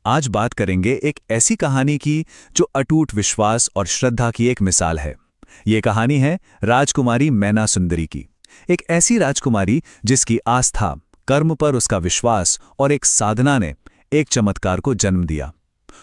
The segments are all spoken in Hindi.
आज बात करेंगे एक ऐसी कहानी की जो अटूट विश्वास और श्रद्धा की एक मिसाल है। ये कहानी है राजकुमारी मैना सुंदरी की। एक ऐसी राजकुमारी जिसकी आस्था, कर्म पर उसका विश्वास और एक साधना ने एक चमत्कार को जन्म दिया।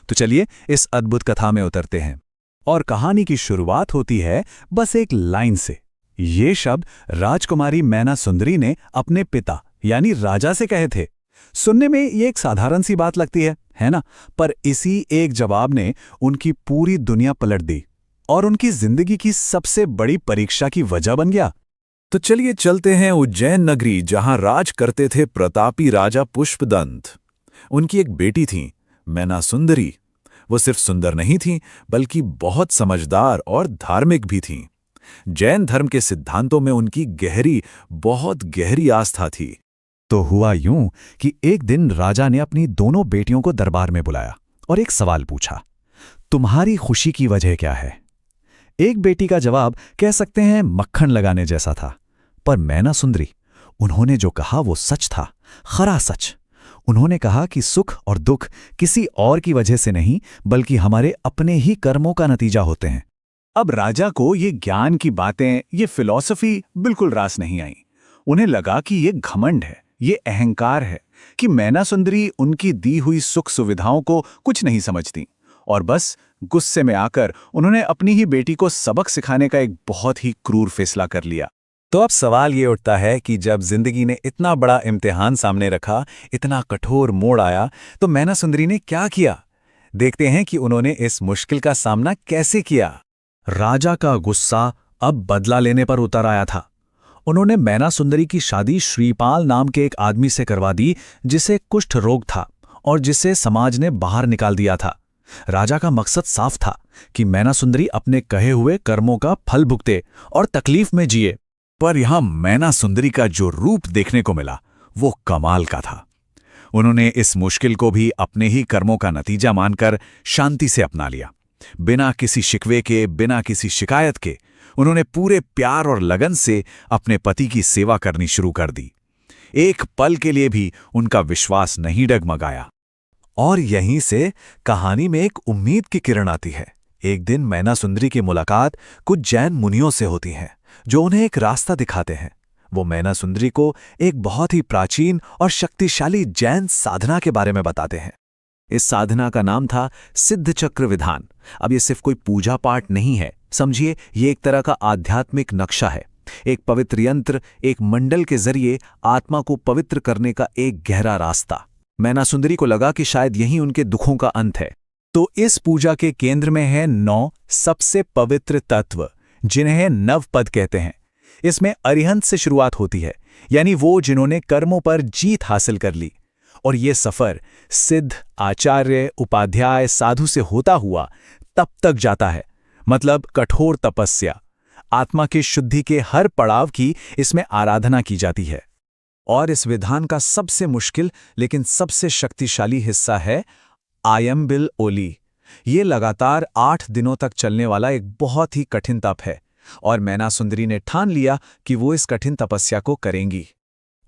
तो चलिए इस अद्भुत कथा में उतरते हैं। और कहानी की शुरुआत होती है बस एक लाइन से। ये शब्द राजकुमारी मैना सुंदरी ने अपने पिता यानी राजा से कहे थे। सुनने में ये एक साधारण सी बात लगती है ना? पर इसी एक जवाब ने उनकी पूरी दुनिया पलट दी और उनकी जिंदगी की सबसे बड़ी परीक्षा की वजह बन गया। तो चलिए चलते हैं उज्जैन नगरी, जहां राज करते थे प्रतापी राजा पुष्पदंत। उनकी एक बेटी थी, मैना सुंदरी। वो सिर्फ सुंदर नहीं थी, बल्कि बहुत समझदार और धार्मिक भी थीं। जैन धर्म के सिद्धांतों में उनकी बहुत गहरी आस्था थी। तो हुआ यूं कि एक दिन राजा ने अपनी दोनों बेटियों को दरबार में बुलाया और एक सवाल पूछा, तुम्हारी खुशी की वजह क्या है? एक बेटी का जवाब कह सकते हैं मक्खन लगाने जैसा था, पर मैना सुंदरी, उन्होंने जो कहा वो सच था, खरा सच। उन्होंने कहा कि सुख और दुख किसी और की वजह से नहीं, बल्कि हमारे अपने ही कर्मों का नतीजा होते हैं। अब राजा को ये ज्ञान की बातें, ये फिलॉसफी बिल्कुल रास नहीं आई। उन्हें लगा कि ये घमंड है, ये अहंकार है कि मैना सुंदरी उनकी दी हुई सुख सुविधाओं को कुछ नहीं समझती। और बस गुस्से में आकर उन्होंने अपनी ही बेटी को सबक सिखाने का एक बहुत ही क्रूर फैसला कर लिया। तो अब सवाल ये उठता है कि जब जिंदगी ने इतना बड़ा इम्तिहान सामने रखा, इतना कठोर मोड़ आया, तो मैना सुंदरी ने क्या किया? देखते हैं कि उन्होंने इस मुश्किल का सामना कैसे किया। राजा का गुस्सा अब बदला लेने पर उतर आया था। उन्होंने मैना सुंदरी की शादी श्रीपाल नाम के एक आदमी से करवा दी, जिसे कुष्ठ रोग था और जिसे समाज ने बाहर निकाल दिया था। राजा का मकसद साफ था कि मैना सुंदरी अपने कहे हुए कर्मों का फल भुगते और तकलीफ में जिए। पर यहां मैना सुंदरी का जो रूप देखने को मिला वो कमाल का था। उन्होंने इस मुश्किल को भी अपने ही कर्मों का नतीजा मानकर शांति से अपना लिया। बिना किसी शिकवे के, बिना किसी शिकायत के उन्होंने पूरे प्यार और लगन से अपने पति की सेवा करनी शुरू कर दी। एक पल के लिए भी उनका विश्वास नहीं डगमगाया। और यहीं से कहानी में एक उम्मीद की किरण आती है। एक दिन मैना सुंदरी की मुलाकात कुछ जैन मुनियों से होती है, जो उन्हें एक रास्ता दिखाते हैं। वो मैना सुंदरी को एक बहुत ही प्राचीन और शक्तिशाली जैन साधना के बारे में बताते हैं। इस साधना का नाम था सिद्ध चक्र विधान। अब ये सिर्फ कोई पूजा पाठ नहीं है, समझिए ये एक तरह का आध्यात्मिक नक्शा है, एक पवित्र यंत्र, एक मंडल के जरिए आत्मा को पवित्र करने का एक गहरा रास्ता। मैना सुंदरी को लगा कि शायद यही उनके दुखों का अंत है। तो इस पूजा के केंद्र में है 9 सबसे पवित्र तत्व, जिन्हें नवपद कहते हैं। इसमें अरिहंत से शुरुआत होती है, यानी वो जिन्होंने कर्मों पर जीत हासिल कर ली। और ये सफर सिद्ध, आचार्य, उपाध्याय, साधु से होता हुआ तब तक जाता है, मतलब कठोर तपस्या। आत्मा की शुद्धि के हर पड़ाव की इसमें आराधना की जाती है। और इस विधान का सबसे मुश्किल लेकिन सबसे शक्तिशाली हिस्सा है आयम्बिल ओली। ये लगातार 8 दिनों तक चलने वाला एक बहुत ही कठिन तप है, और मैना सुंदरी ने ठान लिया कि वो इस कठिन तपस्या को करेंगी।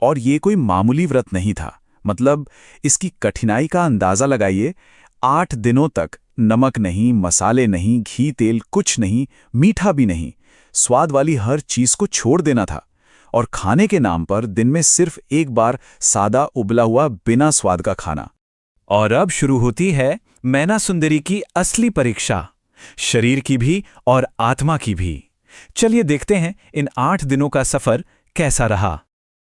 और ये कोई मामूली व्रत नहीं था, मतलब इसकी कठिनाई का अंदाजा लगाइए। 8 दिनों तक नमक नहीं, मसाले नहीं, घी तेल कुछ नहीं, मीठा भी नहीं, स्वाद वाली हर चीज को छोड़ देना था। और खाने के नाम पर दिन में सिर्फ एक बार सादा उबला हुआ बिना स्वाद का खाना। और अब शुरू होती है मैना सुंदरी की असली परीक्षा, शरीर की भी और आत्मा की भी। चलिए देखते हैं इन 8 दिनों का सफर कैसा रहा।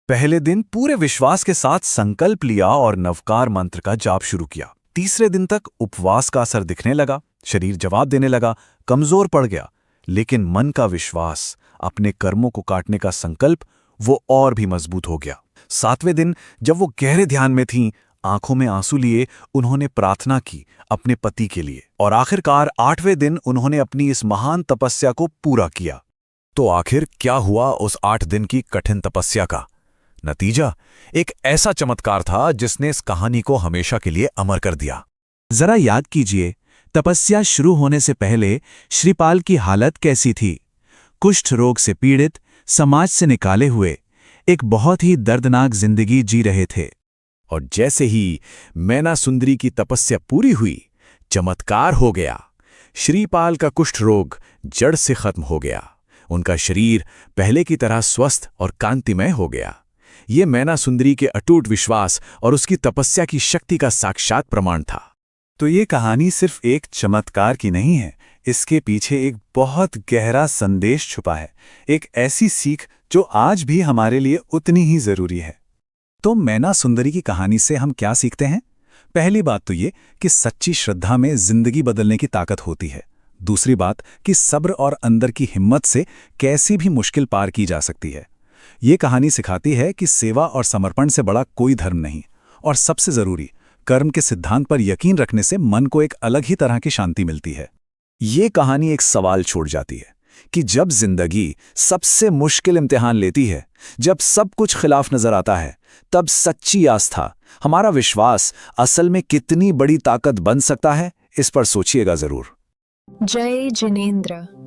पहले दिन पूरे विश्वास के साथ संकल्प लिया और नवकार मंत्र का जाप शुरू किया। तीसरे दिन तक उपवास का असर दिखने लगा, शरीर जवाब देने लगा, कमजोर पड़ गया। लेकिन मन का विश्वास, अपने कर्मों को काटने का संकल्प, वो और भी मजबूत हो गया। 7वें दिन जब वो गहरे ध्यान में थीं, आंखों में आंसू लिए उन्होंने प्रार्थना की अपने पति के लिए। और आखिरकार 8वें दिन उन्होंने अपनी इस महान तपस्या को पूरा किया। तो आखिर क्या हुआ उस 8 दिन की कठिन तपस्या का? नतीजा एक ऐसा चमत्कार था जिसने इस कहानी को हमेशा के लिए अमर कर दिया। जरा याद कीजिए, तपस्या शुरू होने से पहले श्रीपाल की हालत कैसी थी? कुष्ठ रोग से पीड़ित, समाज से निकाले हुए, एक बहुत ही दर्दनाक जिंदगी जी रहे थे। और जैसे ही मैना सुंदरी की तपस्या पूरी हुई, चमत्कार हो गया। श्रीपाल का कुष्ठ रोग जड़ से खत्म हो गया। उनका शरीर पहले की तरह स्वस्थ और कांतिमय हो गया। ये मैना सुंदरी के अटूट विश्वास और उसकी तपस्या की शक्ति का साक्षात प्रमाण था। तो ये कहानी सिर्फ एक चमत्कार की नहीं है, इसके पीछे एक बहुत गहरा संदेश छुपा है, एक ऐसी सीख जो आज भी हमारे लिए उतनी ही जरूरी है। तो मैना सुंदरी की कहानी से हम क्या सीखते हैं? पहली बात तो ये कि सच्ची श्रद्धा में जिंदगी बदलने की ताकत होती है। दूसरी बात कि सब्र और अंदर की हिम्मत से कैसी भी मुश्किल पार की जा सकती है। ये कहानी सिखाती है कि सेवा और समर्पण से बड़ा कोई धर्म नहीं, और सबसे जरूरी, कर्म के सिद्धांत पर यकीन रखने से मन को एक अलग ही तरह की शांति मिलती है। ये कहानी एक सवाल छोड़ जाती है कि जब जिंदगी सबसे मुश्किल इम्तिहान लेती है, जब सब कुछ खिलाफ नजर आता है, तब सच्ची आस्था, हमारा विश्वास असल में कितनी बड़ी ताकत बन सकता है, इस पर सोचिएगा जरूर। जय जिनेंद्र।